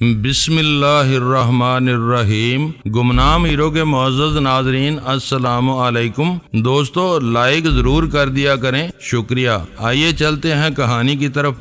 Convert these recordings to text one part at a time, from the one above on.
بسم اللہ الرحمن الرحیم۔ گمنام ہیرو کے معزز ناظرین السلام علیکم۔ دوستو لائک ضرور کر دیا کریں، شکریہ۔ آئیے چلتے ہیں کہانی کی طرف۔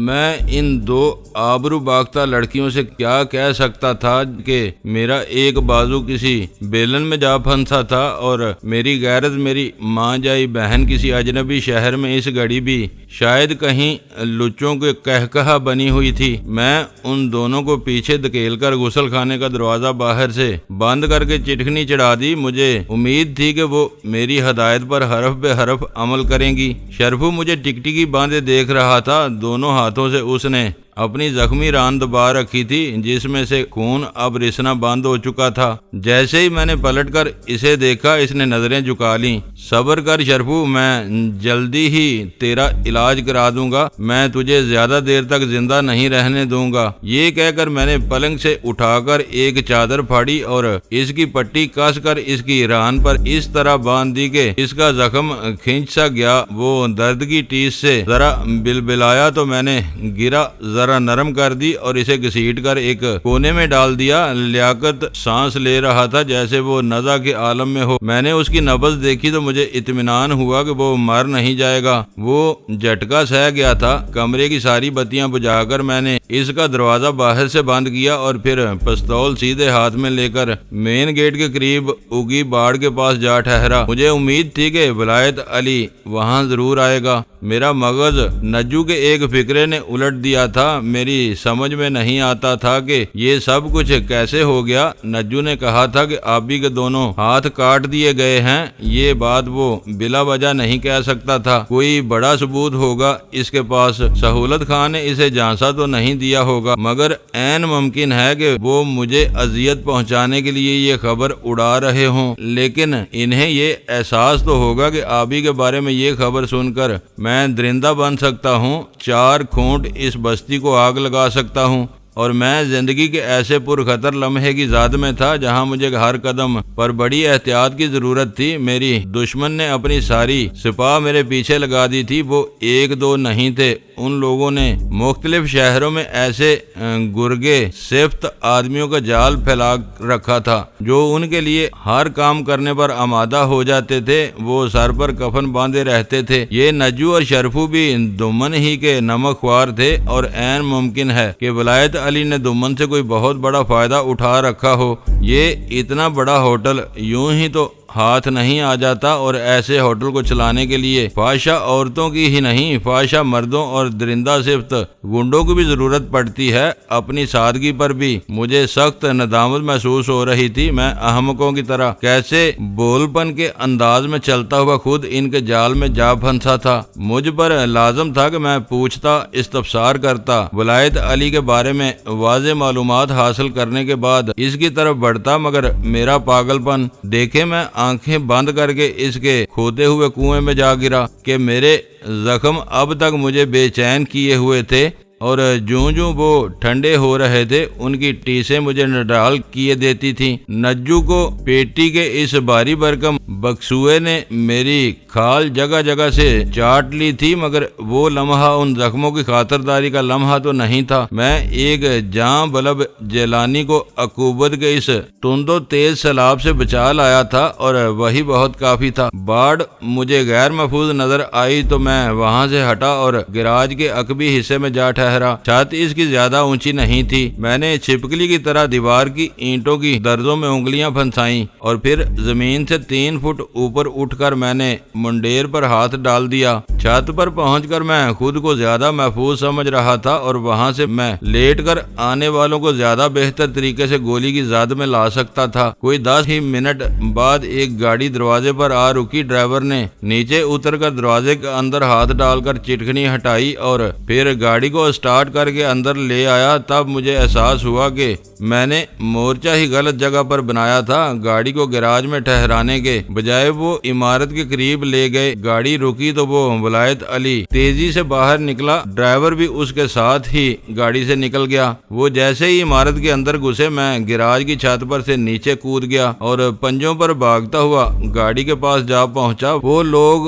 میں ان دو آبرو باختہ لڑکیوں سے کیا کہہ سکتا تھا کہ میرا ایک بازو کسی بیلن میں جا پھنسا تھا اور میری غیرت میری ماں جائی بہن کسی اجنبی شہر میں اس گھڑی بھی شاید کہیں لچوں کے کہکہا بنی ہوئی تھی۔ میں ان دونوں کو پیچھے دھکیل کر غسل خانے کا دروازہ باہر سے بند کر کے چٹکنی چڑھا دی۔ مجھے امید تھی کہ وہ میری ہدایت پر حرف بے حرف عمل کریں گی۔ شرفو مجھے ٹکٹکی باندھے دیکھ رہا تھا۔ دونوں ہاتھوں سے اس نے اپنی زخمی ران دبا رکھی تھی جس میں سے خون اب رسنا بند ہو چکا تھا۔ جیسے ہی میں نے پلٹ کر اسے دیکھا اس نے نظریں جھکا لیں۔ صبر کر شرفو، میں جلدی ہی تیرا علاج کرا دوں گا، میں تجھے زیادہ دیر تک زندہ نہیں رہنے دوں گا۔ یہ کہہ کر میں نے پلنگ سے اٹھا کر ایک چادر پھاڑی اور اس کی پٹی کس کر اس کی ران پر اس طرح باندھ دی کہ اس کا زخم کھنچ سا گیا۔ وہ درد کی ٹیس سے ذرا بلبلایا تو میں نے گرا ذرا نرم کر دی اور اسے گھسیٹ کر ایک کونے میں ڈال دیا۔ لیاقت سانس لے رہا تھا جیسے وہ نزع کے عالم میں ہو۔ میں نے اس کی نبض دیکھی تو مجھے اطمینان ہوا کہ وہ مر نہیں جائے گا۔ وہ جھٹکا سہ گیا تھا۔ کمرے کی ساری بتیاں بجھا کر میں نے اس کا دروازہ باہر سے بند کیا اور پھر پستول سیدھے ہاتھ میں لے کر مین گیٹ کے قریب اگی باڑ کے پاس جا ٹھہرا۔ مجھے امید تھی کہ ولایت علی وہاں ضرور آئے گا۔ میرا مغز نجو کے ایک فکرے نے الٹ دیا تھا۔ میری سمجھ میں نہیں آتا تھا کہ یہ سب کچھ کیسے ہو گیا۔ نجو نے کہا تھا کہ آبی کے دونوں ہاتھ کاٹ دیے گئے ہیں۔ یہ بات وہ بلا وجہ نہیں کہہ سکتا تھا، کوئی بڑا ثبوت ہوگا اس کے پاس۔ سہولت خان نے اسے جھانسا تو نہیں دیا ہوگا، مگر عین ممکن ہے کہ وہ مجھے اذیت پہنچانے کے لیے یہ خبر اڑا رہے ہوں۔ لیکن انہیں یہ احساس تو ہوگا کہ آبی کے بارے میں یہ خبر سن کر میں درندہ بن سکتا ہوں، 4 کھونٹ اس بستی کو آگ لگا سکتا ہوں، اور میں زندگی کے ایسے پرخطر لمحے کی زاد میں تھا جہاں مجھے ہر قدم پر بڑی احتیاط کی ضرورت تھی۔ میری دشمن نے اپنی ساری سپاہ میرے پیچھے لگا دی تھی۔ وہ 1-2 نہیں تھے، ان لوگوں نے مختلف شہروں میں ایسے گرگے صفت آدمیوں کا جال پھیلا رکھا تھا جو ان کے لیے ہر کام کرنے پر آمادہ ہو جاتے تھے۔ وہ سر پر کفن باندھے رہتے تھے۔ یہ نجو اور شرفو بھی دمن ہی کے نمک خوار تھے، اور عین ممکن ہے کہ ولایت علی نے دمن سے کوئی بہت بڑا فائدہ اٹھا رکھا ہو۔ یہ اتنا بڑا ہوٹل یوں ہی تو ہاتھ نہیں آ جاتا، اور ایسے ہوٹل کو چلانے کے لیے فحشہ عورتوں کی ہی نہیں، فحشہ مردوں اور درندہ صفت گنڈوں کی بھی ضرورت پڑتی ہے۔ اپنی سادگی پر بھی مجھے سخت ندامت محسوس ہو رہی تھی۔ میں احمقوں کی طرح کیسے بول پن کے انداز میں چلتا ہوا خود ان کے جال میں جا پھنسا تھا۔ مجھ پر لازم تھا کہ میں پوچھتا، استفسار کرتا، ولایت علی کے بارے میں واضح معلومات حاصل کرنے کے بعد اس کی طرف بڑھتا، مگر میرا پاگل پن دیکھے میں آنکھیں بند کر کے اس کے کھودے ہوئے کنویں میں جا گرا کہ میرے زخم اب تک مجھے بے چین کیے ہوئے تھے، اور جوں وہ ٹھنڈے ہو رہے تھے ان کی ٹیسیں مجھے نڈال کیے دیتی تھیں۔ نجو کو پیٹی کے اس بھاری بھرکم بکسوئے نے میری کھال جگہ جگہ سے چاٹ لی تھی، مگر وہ لمحہ ان زخموں کی خاطرداری کا لمحہ تو نہیں تھا۔ میں ایک جاں بلب جیلانی کو عقوبت کے اس تند و تیز سیلاب سے بچا لایا تھا، اور وہی بہت کافی تھا۔ باڑ مجھے غیر محفوظ نظر آئی تو میں وہاں سے ہٹا اور گراج کے عقبی حصے میں جا ٹھہرا۔ چھت اس کی زیادہ اونچی نہیں تھی۔ میں نے چھپکلی کی طرح دیوار کی اینٹوں کی دردوں میں انگلیاں پھنسائیں، اور پھر زمین سے 3 فٹ اوپر اٹھ کر میں نے منڈیر پر ہاتھ ڈال دیا۔ چھت پر پہنچ کر میں خود کو زیادہ محفوظ سمجھ رہا تھا، اور وہاں سے میں لیٹ کر آنے والوں کو زیادہ بہتر طریقے سے گولی کی زد میں لا سکتا تھا۔ کوئی 10 ہی منٹ بعد ایک گاڑی دروازے پر آ رکی۔ ڈرائیور نے نیچے اتر کر دروازے کے اندر ہاتھ ڈال کر چٹکنی ہٹائی اور پھر گاڑی کو سٹارٹ کر کے اندر لے آیا۔ تب مجھے احساس ہوا کہ میں نے مورچہ ہی غلط جگہ پر بنایا تھا۔ گاڑی کو گراج میں ٹھہرانے کے بجائے وہ عمارت کے قریب لے گئے۔ گاڑی رکی تو وہ ولایت علی تیزی سے باہر نکلا۔ ڈرائیور بھی اس کے ساتھ ہی گاڑی سے نکل گیا۔ وہ جیسے ہی عمارت کے اندر گھسے میں گراج کی چھت پر سے نیچے کود گیا اور پنجوں پر بھاگتا ہوا گاڑی کے پاس جا پہنچا۔ وہ لوگ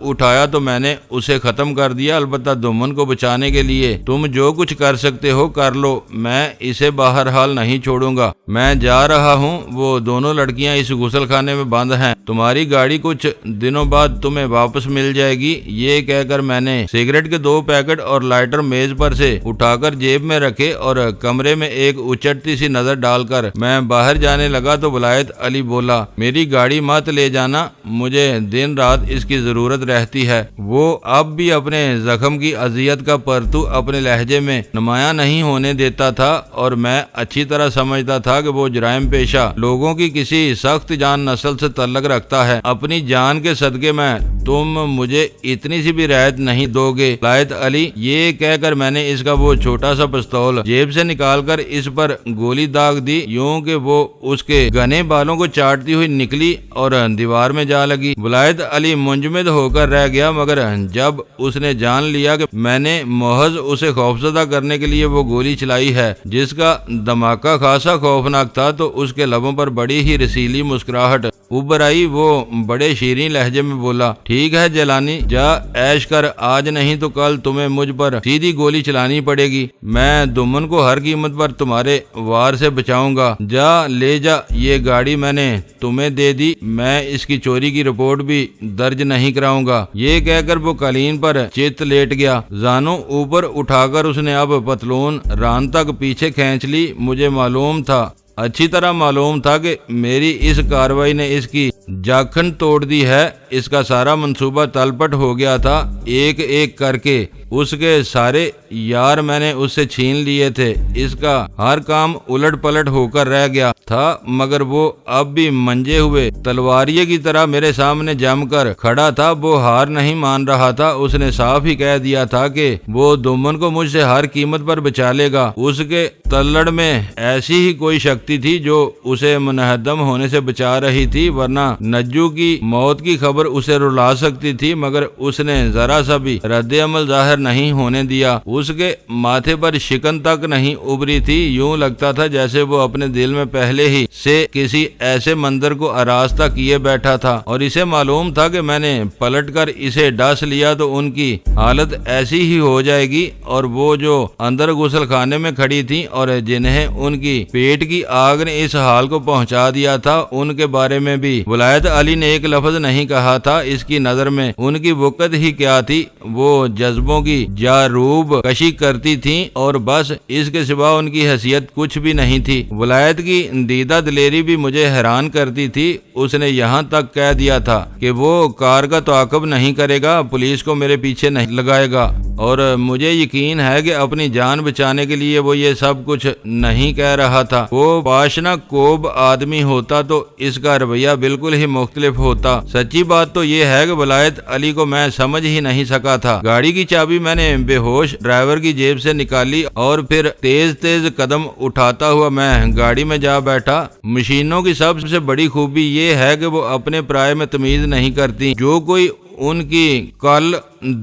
اٹھایا تو میں نے اسے ختم کر دیا، البتہ دمن کو بچانے کے لیے تم جو کچھ کر سکتے ہو کر لو، میں اسے بہرحال نہیں چھوڑوں گا۔ میں جا رہا ہوں، وہ دونوں لڑکیاں اس غسل خانے میں بند ہیں، تمہاری گاڑی کچھ دنوں بعد تمہیں واپس مل جائے گی۔ یہ کہہ کر میں نے سگریٹ کے 2 پیکٹ اور لائٹر میز پر سے اٹھا کر جیب میں رکھے اور کمرے میں ایک اچٹتی سی نظر ڈال کر میں باہر جانے لگا تو ولایت علی بولا، میری گاڑی مت لے جانا، مجھے دن رات اس کی ضرورت رہتی ہے۔ وہ اب بھی اپنے زخم کی اذیت کا پرتو اپنے لہجے میں نمایاں نہیں ہونے دیتا تھا اور میں اچھی طرح سمجھتا تھا کہ وہ جرائم پیشہ لوگوں کی کسی سخت جان نسل سے تعلق رکھتا ہے۔ اپنی جان کے صدقے میں تم مجھے اتنی سی بھی رعایت نہیں دو گے ولایت علی۔ یہ کہہ کر میں نے اس کا وہ چھوٹا سا پستول جیب سے نکال کر اس پر گولی داغ دی، یوں کہ وہ اس کے گھنے بالوں کو چاٹتی ہوئی نکلی اور دیوار میں جا لگی۔ ولایت علی منجمد ہو کر رہ گیا، مگر جب اس نے جان لیا کہ میں نے محض اسے خوفزدہ کرنے کے لیے وہ گولی چلائی ہے جس کا دھماکہ خاصا خوفناک تھا، تو اس کے لبوں پر بڑی ہی رسیلی مسکراہٹ ابھر آئی۔ وہ بڑے شیریں لہجے میں بولا، ٹھیک ہے جیلانی، جا عیش کر، آج نہیں تو کل تمہیں مجھ پر سیدھی گولی چلانی پڑے گی۔ میں دمن کو ہر قیمت پر تمہارے وار سے بچاؤں گا۔ جا لے جا، یہ گاڑی میں نے تمہیں دے دی، میں اس کی چوری کی رپورٹ بھی درج نہیں کراؤں گا۔ یہ کہہ کر وہ قالین پر چت لیٹ گیا، زانوں اوپر اٹھا کر اس نے اب پتلون ران تک پیچھے کھینچ لی۔ مجھے معلوم تھا، اچھی طرح معلوم تھا کہ میری اس کارروائی نے اس کی جاکھن توڑ دی ہے۔ اس کا سارا منصوبہ تلپٹ ہو گیا تھا، ایک ایک کر کے اس کے سارے یار میں نے اس سے چھین لیے تھے۔ اس کا ہر کام الٹ پلٹ ہو کر رہ گیا تھا، مگر وہ اب بھی منجے ہوئے تلواریے کی طرح میرے سامنے جم کر کھڑا تھا۔ وہ ہار نہیں مان رہا تھا، اس نے صاف ہی کہہ دیا تھا کہ وہ دمن کو مجھ سے ہر قیمت پر بچا لے گا۔ اس کے تلڑ میں ایسی ہی کوئی شکتی تھی جو اسے منہدم ہونے سے بچا رہی تھی، ورنہ نجو کی موت کی خبر اسے رلا سکتی تھی، مگر اس نے ذرا سا بھی رد عمل ظاہر نہیں ہونے دیا۔ اس کے ماتھے پر شکن تک نہیں ابری تھی، یوں لگتا تھا جیسے وہ اپنے دل میں پہلے ہی سے کسی ایسے منظر کو آراستہ کیے بیٹھا تھا، اور اسے معلوم تھا کہ میں نے پلٹ کر اسے ڈس لیا تو ان کی حالت ایسی ہی ہو جائے گی، اور وہ جو اندر غسل خانے میں کھڑی تھیں اور جنہیں ان کی پیٹ کی آگ نے اس حال کو پہنچا دیا تھا، ان کے بارے میں بھی ولایت علی نے ایک لفظ نہیں کہا تھا۔ اس کی نظر میں ان کی وقت ہی کیا تھی، وہ جذبوں کی جاروب کشی کرتی تھیں اور بس، اس کے سوا ان کی حیثیت کچھ بھی نہیں تھی۔ ولایت کی دیدہ دلیری بھی مجھے حیران کرتی تھی۔ اس نے یہاں تک کہہ دیا تھا کہ وہ کار کا تعاقب نہیں کرے گا، پولیس کو میرے پیچھے نہیں لگائے گا، اور مجھے یقین ہے کہ اپنی جان بچانے کے لیے وہ یہ سب کچھ نہیں کہہ رہا تھا۔ وہ پاشنا کوب آدمی ہوتا تو اس کا رویہ بالکل ہی مختلف ہوتا۔ سچی بات تو یہ ہے کہ ولایت علی کو میں سمجھ ہی نہیں سکا تھا۔ گاڑی کی چابی میں نے بے ہوش ڈرائیور کی جیب سے نکالی اور پھر تیز تیز قدم اٹھاتا ہوا میں گاڑی میں جا بیٹھا۔ مشینوں کی سب سے بڑی خوبی یہ ہے کہ وہ اپنے پرائے میں تمیز نہیں کرتی، جو کوئی ان کی کل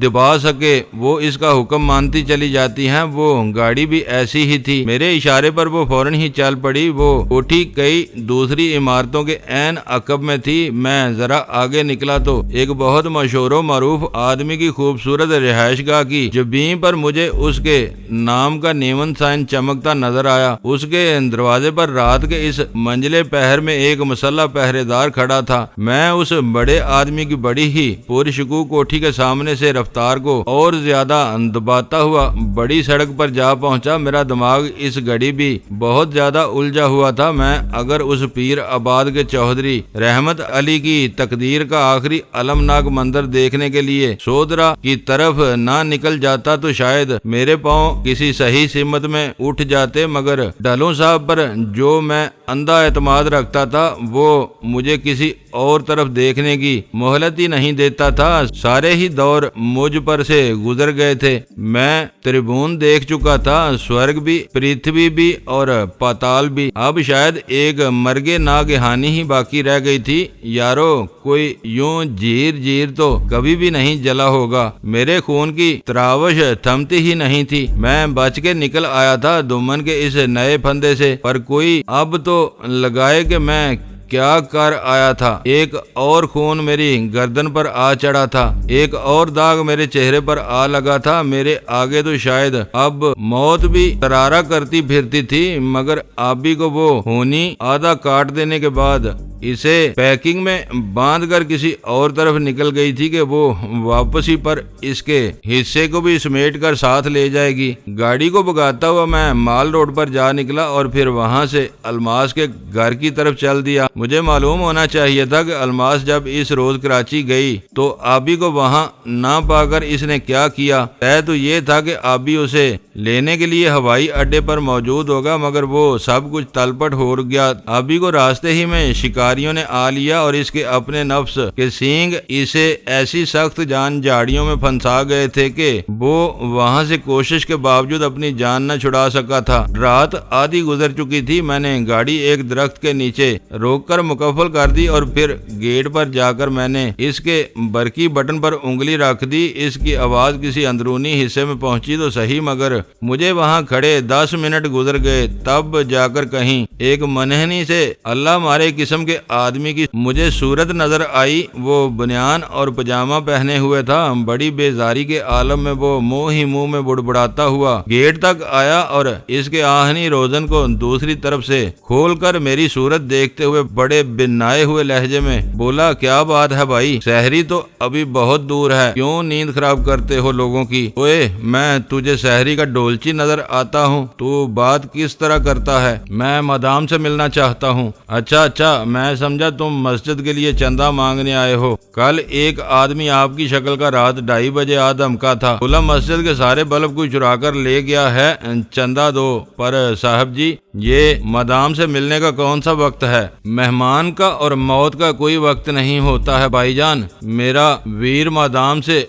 دبا سکے وہ اس کا حکم مانتی چلی جاتی ہیں۔ وہ گاڑی بھی ایسی ہی تھی، میرے اشارے پر وہ فوراً ہی چل پڑی۔ وہ کوٹھی کئی دوسری عمارتوں کے عین عقب میں تھی۔ میں ذرا آگے نکلا تو ایک بہت مشہور و معروف آدمی کی خوبصورت رہائش گاہ کی جبین پر مجھے اس کے نام کا نیون سائن چمکتا نظر آیا۔ اس کے دروازے پر رات کے اس منجلے پہر میں ایک مسلح پہرے دار کھڑا تھا۔ میں اس بڑے آدمی کی بڑی ہی پرشکوہ کوٹھی کے سامنے سے رفتار کو اور زیادہ دباتا ہوا بڑی سڑک پر جا پہنچا۔ میرا دماغ اس گھڑی بھی بہت زیادہ الجھا ہوا تھا۔ میں اگر اس پیر آباد کے چودھری رحمت علی کی تقدیر کا آخری المناک منظر دیکھنے کے لیے سودرا کی طرف نہ نکل جاتا تو شاید میرے پاؤں کسی صحیح سمت میں اٹھ جاتے، مگر ڈھلوں صاحب پر جو میں اندھا اعتماد رکھتا تھا وہ مجھے کسی اور طرف دیکھنے کی مہلت ہی نہیں دیتا تھا۔ سارے ہی دور مجھ پر سے گزر گئے تھے۔ میں تربون دیکھ چکا تھا، سورگ بھی، پرتھوی بھی اور پاتال بھی۔ اب شاید ایک مرگ ناگہانی ہی باقی رہ گئی تھی۔ یارو، کوئی یوں جیر جیر تو کبھی بھی نہیں جلا ہوگا۔ میرے خون کی تراوش تھمتی ہی نہیں تھی۔ میں بچ کے نکل آیا تھا دمن کے اس نئے پھندے سے، پر کوئی اب تو لگائے کہ میں کیا کر آیا تھا؟ ایک اور خون میری گردن پر آ چڑھا تھا، ایک اور داغ میرے چہرے پر آ لگا تھا۔ میرے آگے تو شاید اب موت بھی ترارا کرتی پھرتی تھی، مگر آبی کو وہ ہونی آدھا کاٹ دینے کے بعد اسے پیکنگ میں باندھ کر کسی اور طرف نکل گئی تھی کہ وہ واپسی پر اس کے حصے کو بھی سمیٹ کر ساتھ لے جائے گی۔ گاڑی کو بھگاتا ہوا میں مال روڈ پر جا نکلا اور پھر وہاں سے الماس کے گھر کی طرف چل دیا۔ مجھے معلوم ہونا چاہیے تھا کہ الماس جب اس روز کراچی گئی تو آبی کو وہاں نہ پا کر اس نے کیا کیا۔ طے تو یہ تھا کہ آبی اسے لینے کے لیے ہوائی اڈے پر موجود ہوگا، مگر وہ سب کچھ تلپٹ ہو گیا۔ آبی کو راستے ہی میں شکاریوں نے آ لیا اور اس کے اپنے نفس کے سینگ اسے ایسی سخت جان جھاڑیوں میں پھنسا گئے تھے کہ وہ وہاں سے کوشش کے باوجود اپنی جان نہ چھڑا سکا تھا۔ رات آدھی گزر چکی تھی۔ میں نے گاڑی ایک درخت کے نیچے روک کر مکفل کر دی اور پھر گیٹ پر جا کر میں نے اس کے برقی بٹن پر انگلی رکھ دی۔ اس کی آواز کسی اندرونی حصے میں پہنچی تو صحیح، مگر مجھے وہاں کھڑے 10 منٹ گزر گئے، تب جا کر کہیں ایک منحنی سے اللہ مارے قسم کے آدمی کی مجھے صورت نظر آئی۔ وہ بنیان اور پجامہ پہنے ہوئے تھا۔ بڑی بیزاری کے عالم میں وہ منہ میں بڑبڑاتا ہوا گیٹ تک آیا اور اس کے آہنی روزن کو دوسری طرف سے کھول کر میری صورت دیکھتے ہوئے بڑے بنائے ہوئے لہجے میں بولا، کیا بات ہے بھائی، سحری تو ابھی بہت دور ہے، کیوں نیند خراب کرتے ہو لوگوں کی؟ اوئے، میں تجھے سحری کا ڈولچی نظر آتا ہوں، تو بات کس طرح کرتا ہے؟ میں مدام سے ملنا چاہتا ہوں۔ اچھا، میں سمجھا تم مسجد کے لیے چندہ مانگنے آئے ہو۔ کل ایک آدمی آپ کی شکل کا رات 2:30 بجے آ دھمکا تھا، بولا مسجد کے سارے بلب کو چرا کر لے گیا ہے، چندہ دو۔ پر صاحب جی، یہ مدام سے ملنے کا کون سا وقت ہے؟ مہمان کا اور موت کا کوئی وقت نہیں ہوتا ہے بھائی جان۔ میرا ویر مدام سے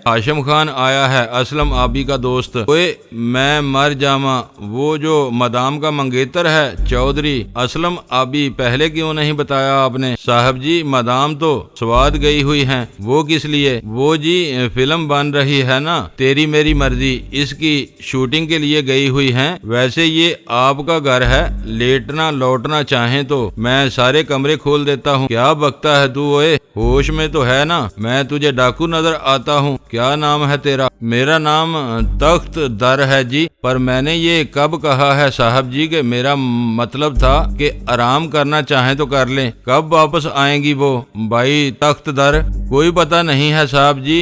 ہاشم خان آیا ہے، اسلم آبی کا دوست۔ اوئے، میں مر جاواں، وہ جو مدام کا منگیتر ہے چودھری اسلم آبی، پہلے کیوں نہیں بتایا آپ نے؟ صاحب جی، مدام تو سواد گئی ہوئی ہیں۔ وہ کس لیے؟ وہ جی فلم بن رہی ہے نا، تیری میری مرضی، اس کی شوٹنگ کے لیے گئی ہوئی ہیں۔ ویسے یہ آپ کا گھر ہے، لیٹنا لوٹنا چاہیں تو میں سارے کمرے کھول دیتا ہوں۔ کیا بکتا ہے تو؟ اوئے، ہوش میں تو ہے نا؟ میں تجھے ڈاکو نظر آتا ہوں؟ کیا نام ہے تیرا؟ میرا نام تخت در ہے جی۔ پر میں نے یہ کب کہا ہے صاحب جی کہ میرا مطلب تھا کہ آرام کرنا چاہیں تو کر لیں۔ کب واپس آئیں گی وہ بھائی تخت در؟ کوئی پتہ نہیں ہے صاحب جی،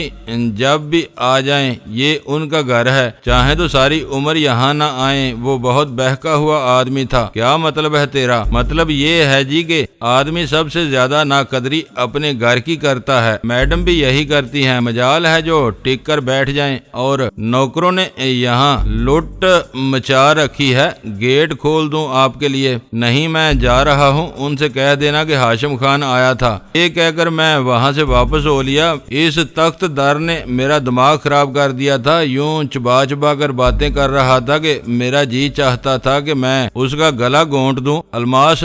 جب بھی آ جائیں، یہ ان کا گھر ہے، چاہیں تو ساری عمر یہاں نہ آئیں۔ وہ بہت بہکا ہوا آدمی تھا۔ کیا مطلب ہے تیرا؟ مطلب یہ ہے جی کہ آدمی سب سے زیادہ ناقدری اپنے گھر کی کرتا ہے، میڈم بھی یہی کرتی ہیں، مجال ہے جو ٹک کر بیٹھ جائیں۔ اور نوکروں نے یہاں لوٹ مچا رکھی ہے، گیٹ کھول دوں آپ کے لیے؟ نہیں، میں جا رہا ہوں، ان سے کہہ دینا کہ ہاشم خان آیا تھا۔ یہ کہہ کر میں وہاں سے واپس ہو لیا۔ اس تخت دار نے میرا دماغ خراب کر دیا تھا، یوں چبا چبا کر باتیں کر رہا تھا کہ میرا جی چاہتا تھا کہ میں اس کا گلا گھونٹ دوں۔ الماس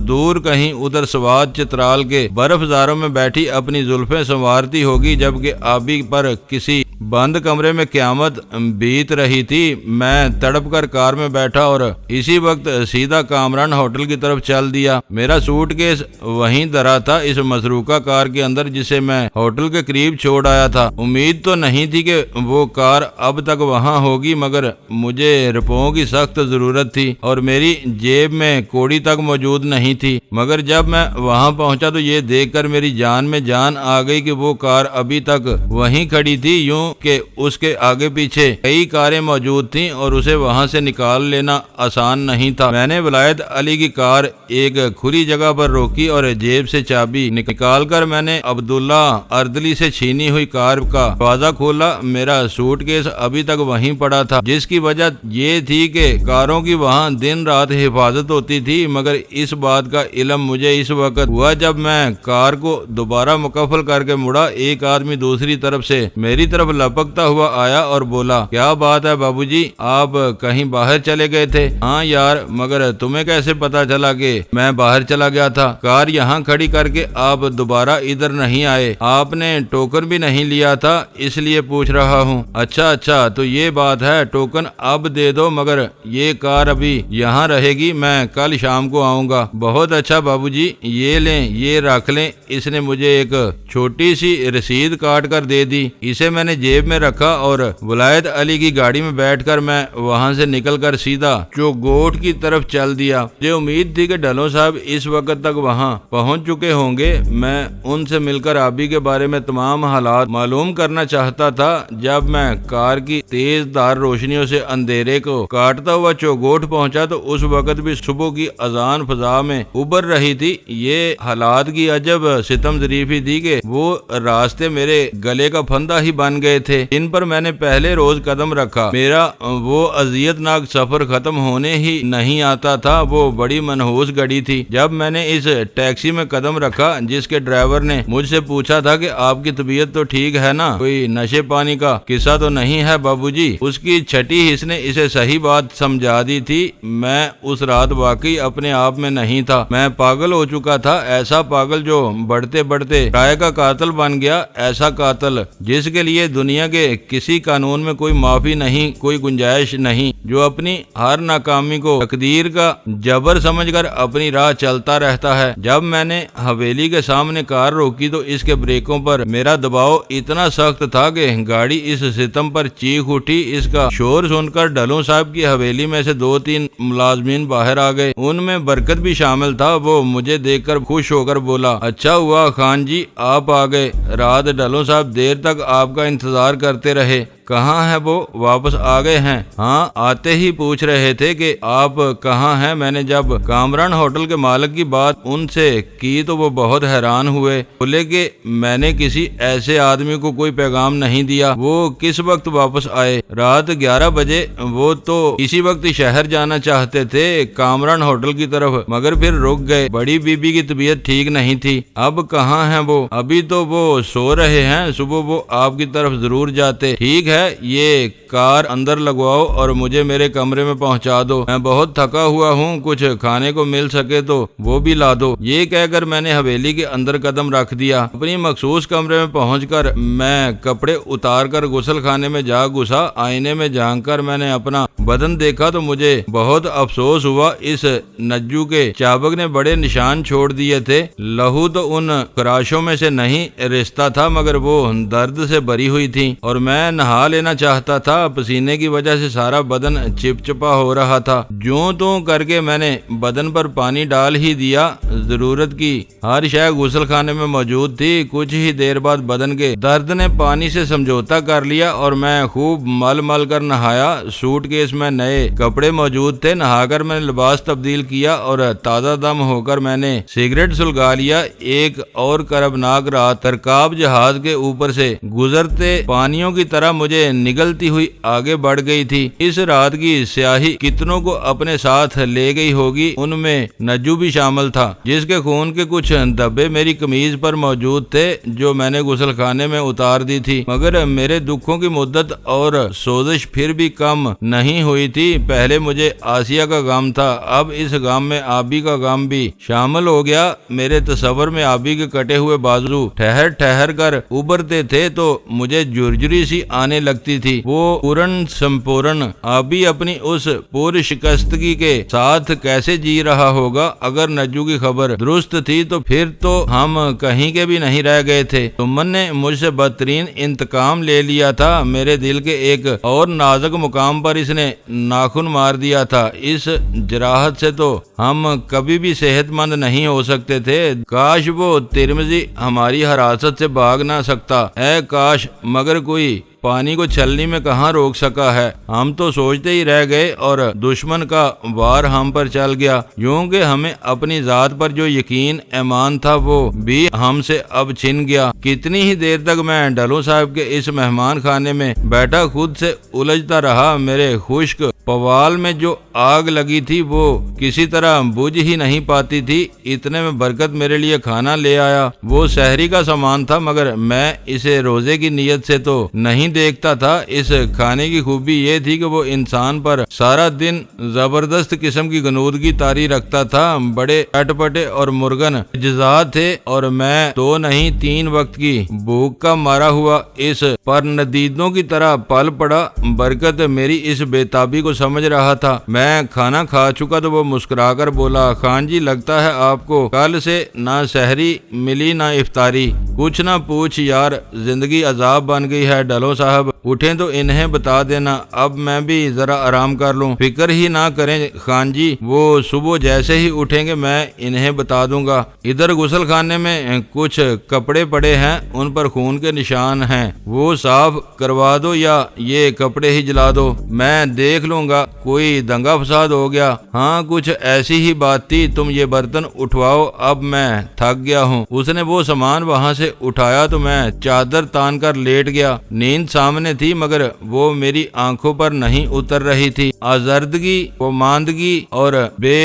دور کہیں ادھر سوات چترال کے برف زاروں میں بیٹھی اپنی زلفیں سنوارتی ہوگی، جبکہ آبی پر کسی بند کمرے میں قیامت بیت رہی تھی۔ میں تڑپ کر کار میں بیٹھا اور اسی وقت سیدھا کامران ہوٹل کی طرف چل دیا۔ میرا سوٹ کیس وہیں دھرا تھا اس مسروقہ کار کے اندر جسے میں ہوٹل کے قریب چھوڑ آیا تھا۔ امید تو نہیں تھی کہ وہ کار اب تک وہاں ہوگی، مگر مجھے روپوں کی سخت ضرورت تھی اور میری جیب میں کوڑی تک موجود نہیں تھی۔ مگر جب میں وہاں پہنچا تو یہ دیکھ کر میری جان میں جان آ گئی کہ وہ کار ابھی تک وہیں کھڑی تھی، یوں کہ اس کے آگے پیچھے کئی کاریں موجود تھیں اور اسے وہاں سے نکال لینا آسان نہیں تھا۔ میں نے ولایت علی کی کار ایک کھلی جگہ پر روکی اور جیب سے چابی نکال کر میں نے عبداللہ اردلی سے چھینی ہوئی کار کا دروازہ کھولا۔ میرا سوٹ کیس ابھی تک وہیں پڑا تھا، جس کی وجہ یہ تھی کہ کاروں کی وہاں دن رات حفاظت ہوتی تھی، مگر اس بات کا علم مجھے اس وقت ہوا جب میں کار کو دوبارہ مکفل کر کے مڑا۔ ایک آدمی دوسری طرف سے میری طرف لپکتا ہوا آیا اور بولا، کیا بات ہے بابو جی، آپ کہیں باہر چلے گئے تھے؟ ہاں یار، مگر تمہیں کیسے پتا چلا کہ میں باہر چلا گیا تھا، کار یہاں کھڑی کر کے آپ دوبارہ ادھر نہیں آئے، آپ نے ٹوکن بھی نہیں لیا تھا، اس لیے پوچھ رہا ہوں۔ اچھا تو یہ بات ہے، ٹوکن اب دے دو، مگر یہ کار ابھی یہاں رہے گی، میں کل شام کو آؤں گا۔ بہت اچھا بابو جی، یہ لیں، یہ رکھ لیں۔ اس نے مجھے ایک چھوٹی سی رسید کاٹ کر دے دی، اسے میں نے جیب میں رکھا اور ولایت علی کی گاڑی میں بیٹھ کر میں وہاں سے نکل کر سیدھا چوگوٹ کی طرف چل دیا۔ مجھے امید تھی کہ ڈھلو صاحب اس وقت تک وہاں پہنچ چکے ہوں گے، میں ان سے مل کر آبی کے بارے میں تمام حالات معلوم کرنا چاہتا تھا۔ جب میں کار کی تیز دھار روشنیوں سے اندھیرے کو کاٹتا ہوا چوگوٹ پہنچا تو اس وقت بھی صبح کی اذان فضا میں ابھر رہی تھی۔ یہ حالات کی عجب ستم ظریفی تھی کہ وہ راستے میرے گلے کا پھندا ہی بن گئے تھے جن پر میں نے پہلے روز قدم رکھا۔ میرا وہ اذیت ناک سفر ختم ہونے ہی نہیں آتا تھا، وہ بڑی منحوس گڑی تھی۔ جب میں نے اس ٹیکسی میں قدم رکھا جس کے ڈرائیور نے مجھ سے پوچھا تھا کہ آپ کی طبیعت تو ٹھیک ہے نا، کوئی نشے پانی کا قصہ تو نہیں ہے بابو جی، اس کی چھٹی حص نے اسے صحیح بات سمجھا دی تھی۔ میں اس رات واقعی اپنے آپ میں نہیں تھا، میں پاگل ہو چکا تھا، ایسا پاگل جو بڑھتے بڑھتے رائے کا قاتل بن گیا، ایسا قاتل جس کے لیے دنیا کے کسی قانون میں کوئی معافی نہیں، کوئی گنجائش نہیں، جو اپنی ہر ناکامی کو تقدیر کا جبر سمجھ کر اپنی راہ چلتا رہتا ہے۔ جب میں نے حویلی کے سامنے کار روکی تو اس کے بریکوں پر میرا دباؤ اتنا سخت تھا کہ گاڑی اس ستم پر چیخ اٹھی۔ اس کا شور سن کر ڈھلو صاحب کی حویلی میں سے 2-3 ملازمین باہر آ گئے، ان میں برکت بھی شامل تھا۔ وہ مجھے دیکھ کر خوش ہو کر بولا، اچھا ہوا خان جی آپ آ گئے، رات ڈھلو صاحب دیر تک آپ کا انتظار کرتے رہے، کہاں ہے وہ؟ واپس آ گئے ہیں؟ ہاں، آتے ہی پوچھ رہے تھے کہ آپ کہاں ہیں۔ میں نے جب کامران ہوٹل کے مالک کی بات ان سے کی تو وہ بہت حیران ہوئے، بولے کہ میں نے کسی ایسے آدمی کو کوئی پیغام نہیں دیا، وہ کس وقت واپس آئے؟ رات 11 بجے، وہ تو اسی وقت شہر جانا چاہتے تھے کامران ہوٹل کی طرف، مگر پھر رک گئے، بڑی بی بی کی طبیعت ٹھیک نہیں تھی۔ اب کہاں ہیں وہ؟ ابھی تو وہ سو رہے ہیں، صبح وہ آپ کی طرف ضرور جاتے۔ ٹھیک ہے، یہ کار اندر لگواؤ اور مجھے میرے کمرے میں پہنچا دو، میں بہت تھکا ہوا ہوں، کچھ کھانے کو مل سکے تو وہ بھی لا دو۔ یہ کہہ کر میں نے حویلی کے اندر قدم رکھ دیا۔ اپنی مخصوص کمرے میں پہنچ کر میں کپڑے اتار کر غسل خانے میں جا گھسا۔ آئینے میں جھانک کر میں نے اپنا بدن دیکھا تو مجھے بہت افسوس ہوا، اس نجو کے چابک نے بڑے نشان چھوڑ دیے تھے۔ لہو تو ان خراشوں میں سے نہیں رستا تھا، مگر وہ درد سے بھری ہوئی تھی اور میں نہا لینا چاہتا تھا، پسینے کی وجہ سے سارا بدن چپچپا ہو رہا تھا۔ جوں توں کر کے میں نے بدن پر پانی ڈال ہی دیا، ضرورت کی ہر شے غسل خانے میں موجود تھی۔ کچھ ہی دیر بعد بدن کے درد نے پانی سے سمجھوتا کر لیا اور میں خوب مل مل کر نہایا۔ سوٹ کیس میں نئے کپڑے موجود تھے، نہا کر میں نے لباس تبدیل کیا اور تازہ دم ہو کر میں نے سگریٹ سلگا لیا۔ ایک اور کربناک رات ترکاب جہاز کے اوپر سے گزرتے پانیوں کی طرح مجھے نگلتی ہوئی آگے بڑھ گئی تھی۔ اس رات کی سیاہی کتنوں کو اپنے ساتھ لے گئی ہوگی، ان میں نجو بھی شامل تھا، جس کے خون کے کچھ دھبے میری قمیض پر موجود تھے جو میں نے غسل خانے میں اتار دی تھی۔ مگر میرے دکھوں کی مدت اور سوزش پھر بھی کم نہیں ہوئی تھی۔ پہلے مجھے آسیہ کا غم تھا، اب اس غم میں آبی کا غم بھی شامل ہو گیا۔ میرے تصور میں آبی کے کٹے ہوئے بازو ٹھہر ٹھہر کر ابھرتے تھے تو مجھے جرجری سی آنے لگتی تھی۔ وہ پورن سمپورن آبی اپنی اس پور شکستگی کے ساتھ کیسے جی رہا ہوگا؟ اگر نجو کی خبر درست تھی تو پھر تو ہم کہیں کے بھی نہیں رہ گئے تھے۔ تمن نے مجھ سے بدترین انتقام لے لیا تھا، میرے دل کے ایک اور نازک مقام پر اس نے ناخن مار دیا تھا۔ اس جراحت سے تو ہم کبھی بھی صحت مند نہیں ہو سکتے تھے۔ کاش وہ ترمزی ہماری حراست سے بھاگ نہ سکتا، اے کاش، مگر کوئی پانی کو چھلنی میں کہاں روک سکا ہے۔ ہم تو سوچتے ہی رہ گئے اور دشمن کا وار ہم پر چل گیا، یوں کہ ہمیں اپنی ذات پر جو یقین ایمان تھا وہ بھی ہم سے اب چھن گیا۔ کتنی ہی دیر تک میں ڈھلو صاحب کے اس مہمان خانے میں بیٹھا خود سے الجھتا رہا۔ میرے خشک پوال میں جو آگ لگی تھی وہ کسی طرح بجھ ہی نہیں پاتی تھی۔ اتنے میں برکت میرے لیے کھانا لے آیا۔ وہ سحری کا سامان تھا مگر میں اسے روزے کی نیت سے تو نہیں دیکھتا تھا۔ اس کھانے کی خوبی یہ تھی کہ وہ انسان پر سارا دن زبردست قسم کی غنودگی طاری رکھتا تھا۔ بڑے اٹپٹے اور مرغن اجزاء تھے اور میں 2 نہیں 3 وقت کی بھوک کا مارا ہوا اس پر ندیدوں کی طرح پل پڑا۔ برکت میری اس بے تابی کو سمجھ رہا تھا۔ میں کھانا کھا چکا تو وہ مسکرا کر بولا، خان جی لگتا ہے آپ کو کل سے نہ سحری ملی نہ افطاری۔ کچھ نہ پوچھ یار، زندگی عذاب بن گئی ہے۔ ڈلو صاحب اٹھیں تو انہیں بتا دینا، اب میں بھی ذرا آرام کر لوں۔ فکر ہی نہ کریں خان جی، وہ صبح جیسے ہی اٹھیں گے میں انہیں بتا دوں گا۔ ادھر غسل خانے میں کچھ کپڑے پڑے ہیں، ان پر خون کے نشان ہیں، وہ صاف کروا دو یا یہ کپڑے ہی جلا دو، میں دیکھ لوں گا۔ کوئی دنگا فساد ہو گیا؟ ہاں کچھ ایسی ہی بات تھی، تم یہ برتن اٹھواؤ، اب میں تھک گیا ہوں۔ اس نے وہ سامان وہاں سے اٹھایا تو میں چادر تان کر لیٹ گیا۔ نیند سامنے تھی مگر وہ میری آنکھوں پر نہیں اتر رہی تھی۔ آزردگی، ماندگی اور بے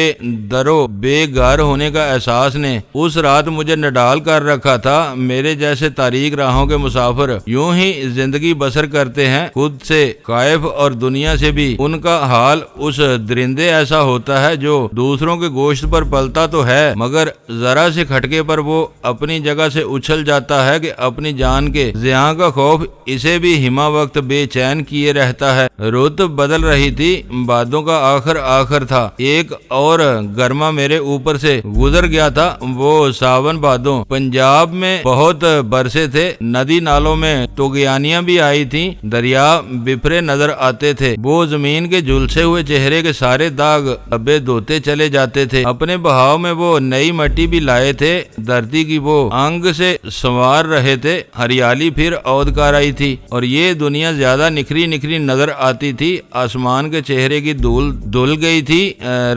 درو بے گھر ہونے کا احساس نے اس رات مجھے نڈال کر رکھا تھا۔ میرے جیسے تاریک راہوں کے مسافر یوں ہی زندگی بسر کرتے ہیں، خود سے خائف اور دنیا سے بھی۔ ان کا حال اس درندے ایسا ہوتا ہے جو دوسروں کے گوشت پر پلتا تو ہے مگر ذرا سے کھٹکے پر وہ اپنی جگہ سے اچھل جاتا ہے کہ اپنی جان کے زیاں کا خوف اسے بھی ہما وقت بے چین کیے رہتا ہے۔ رت بدل رہی تھی، بادوں کا آخر تھا۔ ایک اور گرما میرے اوپر سے گزر گیا تھا، وہ ساون بادوں پنجاب میں بہت برسے تھے۔ ندی نالوں میں توگیانیاں بھی آئی تھیں، دریا بفرے نظر آتے تھے۔ وہ زمین کے جھلسے ہوئے چہرے کے سارے داغ ابے دھوتے چلے جاتے تھے۔ اپنے بہاؤ میں وہ نئی مٹی بھی لائے تھے، دھرتی کی وہ انگ سے سنوار رہے تھے۔ ہریالی پھر عود کار آئی تھی اور یہ دنیا زیادہ نکھری نظر آتی تھی۔ آسمان کے چہرے کی دھول دھل گئی تھی،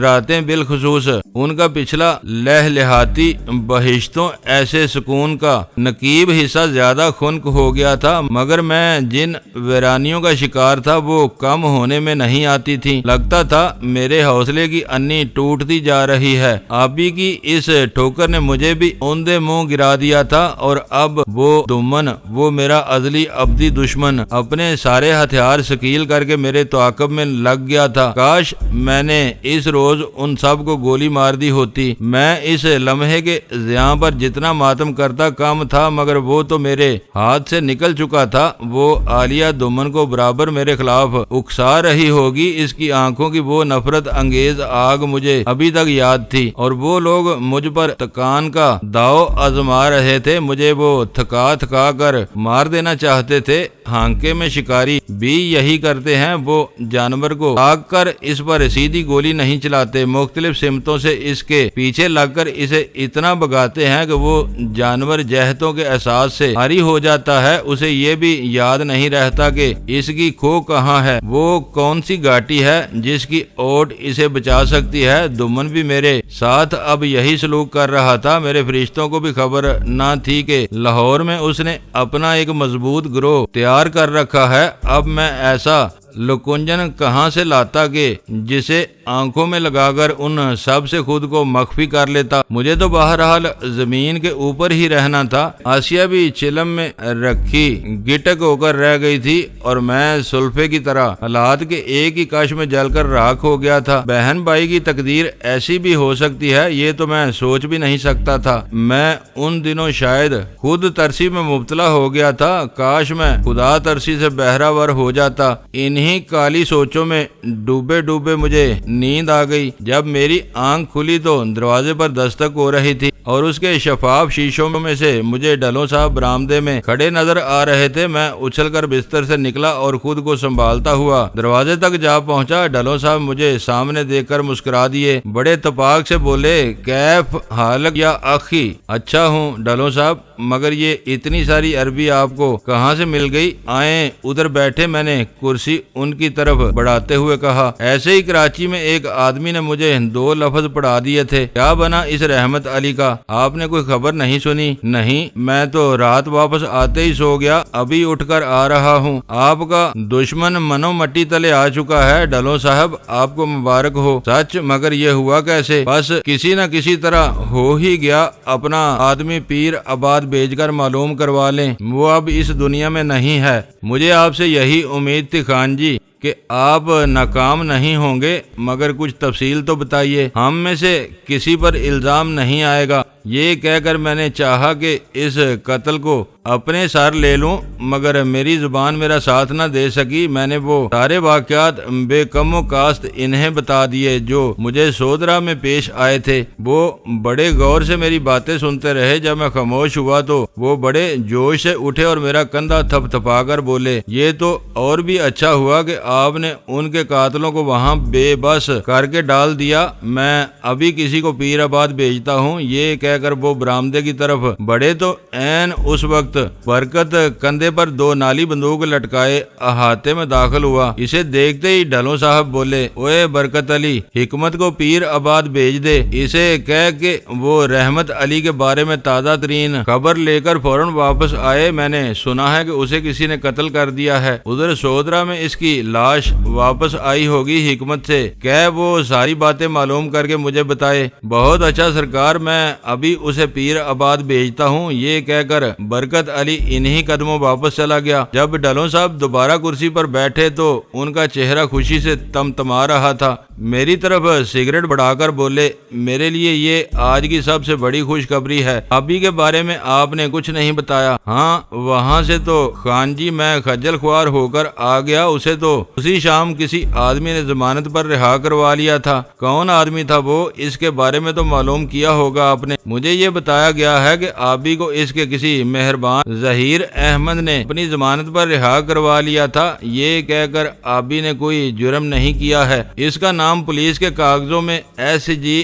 راتیں بالخصوص ان کا پچھلا لہلہاتی بہشتوں ایسے سکون کا نقیب حصہ زیادہ خنک ہو گیا تھا مگر میں جن ویرانیوں کا شکار تھا وہ کم ہونے میں نہیں آتی تھی۔ لگتا تھا میرے حوصلے کی انی ٹوٹتی جا رہی ہے۔ آبی کی اس ٹھوکر نے مجھے بھی اوندے منہ گرا دیا تھا اور اب وہ دمن، وہ میرا ازلی ابدی دشمن اپنے سارے ہتھیار سکیل کر کے میرے تعاقب میں لگ گیا تھا۔ کاش میں نے اس روز ان سب کو گولی مار دی ہوتی۔ میں اس لمحے کے زیاں پر جتنا ماتم کرتا کم تھا مگر وہ تو میرے ہاتھ سے نکل چکا تھا۔ وہ عالیہ دمن کو برابر میرے خلاف اکسا رہی ہوگی، اس کی آنکھوں کی وہ نفرت انگیز آگ مجھے ابھی تک یاد تھی اور وہ لوگ مجھ پر تکان کا داؤ آزما رہے تھے، مجھے وہ تھکا کر مار دینا چاہتے تھے۔ ہانکے میں شکاری بھی یہی کرتے ہیں، وہ جانور کو آگ کر اس پر سیدھی گولی نہیں چلاتے، مختلف سمتوں سے اس کے پیچھے لگ کر اسے اتنا بگاتے ہیں کہ وہ جانور جہتوں کے احساس سے عاری ہو جاتا ہے۔ اسے یہ بھی یاد نہیں رہتا کہ اس کی کھو کہاں ہے، وہ کون سی گھاٹی ہے جس کی اوٹ اسے بچا سکتی ہے۔ دمن بھی میرے ساتھ اب یہی سلوک کر رہا تھا۔ میرے فرشتوں کو بھی خبر نہ تھی کہ لاہور میں اس نے اپنا ایک مضبوط گروہ تیار کر رکھا ہے۔ اب میں ایسا لکنجن کہاں سے لاتا کہ جسے آنکھوں میں لگا کر ان سب سے خود کو مخفی کر لیتا۔ مجھے تو بہرحال زمین کے اوپر ہی رہنا تھا۔ آسیہ بھی چلم میں رکھی گٹک ہو کر رہ گئی تھی اور میں سلفے کی طرح حالات کے ایک ہی کش میں جل کر راکھ ہو گیا تھا۔ بہن بھائی کی تقدیر ایسی بھی ہو سکتی ہے، یہ تو میں سوچ بھی نہیں سکتا تھا۔ میں ان دنوں شاید خود ترسی میں مبتلا ہو گیا تھا۔ کاش میں خدا ترسی سے بہراور ہو جاتا۔ انہی کالی سوچوں میں ڈوبے مجھے نیند آ گئی۔ جب میری آنکھ کھلی تو دروازے پر دستک ہو رہی تھی اور اس کے شفاف شیشوں میں سے مجھے ڈلو صاحب برآمدے میں کھڑے نظر آ رہے تھے۔ میں اچھل کر بستر سے نکلا اور خود کو سنبھالتا ہوا دروازے تک جا پہنچا۔ ڈلو صاحب مجھے سامنے دیکھ کر مسکرا دیے، بڑے اتفاق سے بولے، کیف حالک یا اخی؟ اچھا ہوں ڈلو صاحب، مگر یہ اتنی ساری عربی آپ کو کہاں سے مل گئی؟ آئیں ادھر بیٹھے، میں نے کرسی ان کی طرف بڑھاتے ہوئے کہا۔ ایسے ہی کراچی میں ایک آدمی نے مجھے 2 لفظ پڑھا دیے تھے، کیا بنا اس رحمت علی کا؟ آپ نے کوئی خبر نہیں سنی؟ نہیں، میں تو رات واپس آتے ہی سو گیا، ابھی اٹھ کر آ رہا ہوں۔ آپ کا دشمن منو مٹی تلے آ چکا ہے ڈھلو صاحب، آپ کو مبارک ہو۔ سچ؟ مگر یہ ہوا کیسے؟ بس کسی نہ کسی طرح ہو ہی گیا، اپنا آدمی پیر آباد بھیج کر معلوم کروا لیں، وہ اب اس دنیا میں نہیں ہے۔ مجھے آپ سے یہی امید تھی خان جی کہ آپ ناکام نہیں ہوں گے، مگر کچھ تفصیل تو بتائیے، ہم میں سے کسی پر الزام نہیں آئے گا۔ یہ کہہ کر میں نے چاہا کہ اس قتل کو اپنے سر لے لوں، مگر میری زبان میرا ساتھ نہ دے سکی۔ میں نے وہ سارے واقعات بے کم و کاست انہیں بتا دیے جو مجھے سودرا میں پیش آئے تھے۔ وہ بڑے غور سے میری باتیں سنتے رہے۔ جب میں خاموش ہوا تو وہ بڑے جوش سے اٹھے اور میرا کندھا تھپ تھپا کر بولے، یہ تو اور بھی اچھا ہوا کہ آپ نے ان کے قاتلوں کو وہاں بے بس کر کے ڈال دیا، میں ابھی کسی کو پیر آباد بھیجتا ہوں۔ یہ کہہ کر وہ برآمدے کی طرف بڑھے تو عین اس وقت برکت کندھے پر 2 نالی بندوق لٹکائے احاطے میں داخل ہوا۔ اسے دیکھتے ہی ڈھلو صاحب بولے، اوے برکت علی، حکمت کو پیر آباد بھیج دے، اسے کہہ کہ وہ رحمت علی کے بارے میں تازہ ترین خبر لے کر فوراً واپس آئے۔ میں نے سنا ہے کہ اسے کسی نے قتل کر دیا ہے، ادھر سودرا میں اس کی لاش واپس آئی ہوگی، حکمت سے کہہ وہ ساری باتیں معلوم کر کے مجھے بتائے۔ بہت اچھا سرکار، میں ابھی اسے پیر آباد بھیجتا ہوں۔ یہ کہہ کر برکت علی انہی قدموں واپس چلا گیا۔ جب ڈھلو صاحب دوبارہ کرسی پر بیٹھے تو ان کا چہرہ خوشی سے تمتما رہا تھا۔ میری طرف سگریٹ بڑھا کر بولے، میرے لیے یہ آج کی سب سے بڑی خوشخبری ہے، ابھی کے بارے میں آپ نے کچھ نہیں بتایا۔ ہاں، وہاں سے تو خان جی میں خجل خوار ہو کر آ گیا، اسے تو اسی شام کسی آدمی نے ضمانت پر رہا کروا لیا تھا۔ کون آدمی تھا وہ؟ اس کے بارے میں تو معلوم کیا ہوگا آپ نے؟ مجھے یہ بتایا گیا ہے کہ آبی کو اس کے کسی مہربان ظہیر احمد نے اپنی ضمانت پر رہا کروا لیا تھا۔ یہ کہہ کر آبی نے کوئی جرم نہیں کیا ہے، اس کا نام پولیس کے کاغذوں میں SG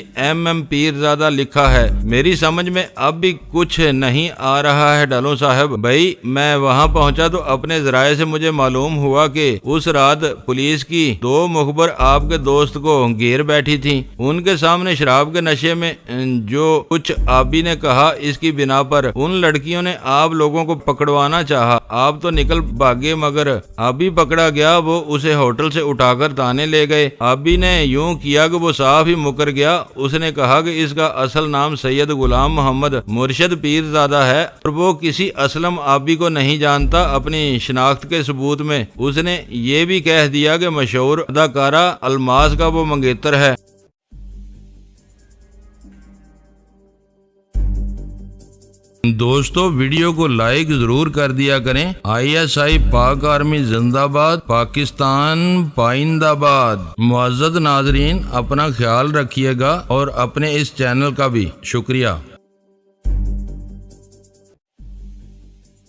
پیرزادہ لکھا ہے۔ میری سمجھ میں اب بھی کچھ نہیں آ رہا ہے ڈھلو صاحب۔ بھائی میں وہاں پہنچا تو اپنے ذرائع سے مجھے معلوم ہوا کہ اس رات پولیس کی 2 مخبر آپ کے دوست کو گھیر بیٹھی تھیں۔ ان کے سامنے شراب کے نشے میں جو کچھ آبی نے کہا، اس کی بنا پر ان لڑکیوں نے آپ لوگوں کو پکڑوانا چاہا۔ آپ تو نکل بھاگے، مگر آبی پکڑا گیا، وہ اسے ہوٹل سے اٹھا کر تانے لے گئے۔ آبی نے یوں کیا کہ وہ صاف ہی مکر گیا۔ اس نے کہا کہ اس کا اصل نام سید غلام محمد مرشد پیرزادہ ہے اور وہ کسی اسلم آبی کو نہیں جانتا۔ اپنی شناخت کے ثبوت میں اس نے یہ بھی کہہ دیا کہ مشہور اداکارہ الماس کا وہ منگیتر ہے۔ دوستو ویڈیو کو لائک ضرور کر دیا کریں۔ ISI پاک آرمی زندہ باد، پاکستان پائندہ باد۔ معزز ناظرین، اپنا خیال رکھیے گا اور اپنے اس چینل کا بھی شکریہ۔